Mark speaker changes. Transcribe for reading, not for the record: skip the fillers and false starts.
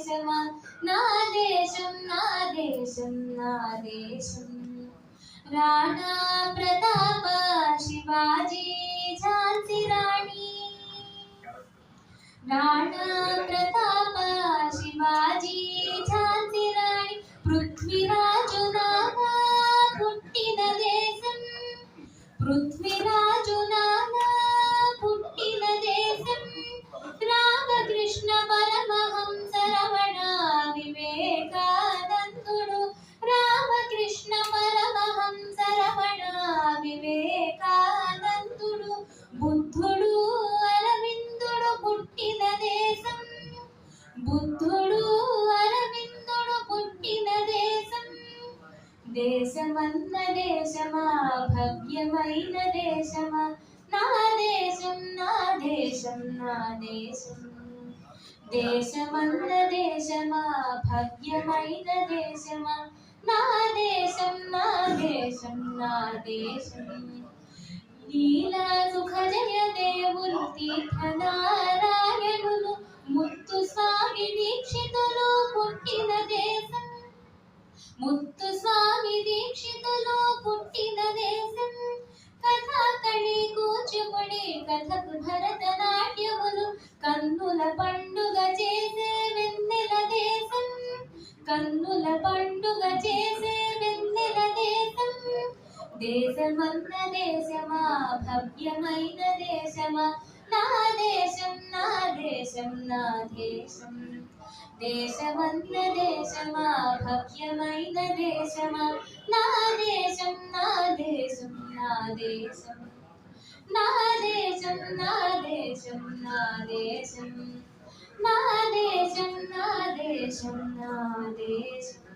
Speaker 1: దేశమా నా దేశం నా దేశం నా దేశం రాణా ప్రతాప శివాజీ ఝాన్సీ రాణి రాణా ప్రతాప శివాజీ ఝాన్సీ రాణి పృథ్వీరాజునాగా పుట్టిన దేశం పృథ్వీరాజునాగా పుట్టిన దేశం రామకృష్ణ పరమహంస రమణ వివేకానందుడు రామకృష్ణ పరమహంస రమణ వివేకానందుడు బుద్ధుడు అరవిందుడు పుట్టిన దేశం బుద్ధుడు అరవిందుడు పుట్టిన దేశం దేశమన్న దేశమా భవ్యమైన దేశమా నా దేశం నా దేశం నా దేశం దేశమన్న దేశమా భవ్యమైన దేశమా నా దేశం నా దేశం నా దేశం నీలా సుఖ జయ దేవులు తీర్థనారాయణులు ముత్తు స్వామి దీక్షితులు పుట్టిన దేశం ముత్తు స్వామి దీక్షితులు పుట్టిన దేశం కథాకళి కూచిపూడి కథకు భరతనాట్యములు కన్నుల పండుగ చేసే వెన్నెల దేశం కన్నుల పండుగ చేసే వెన్నెల దేశం దేశమన్న దేశమా భవ్యమైన దేశమా నా దేశం నా దేశం నా దేశం దేశమన్న దేశమా భవ్యమైన దేశమా నా దేశం నా దేశం నా దేశం నా దేశం నా దేశం నా దేశం నా దేశం నా దేశం నా దేశం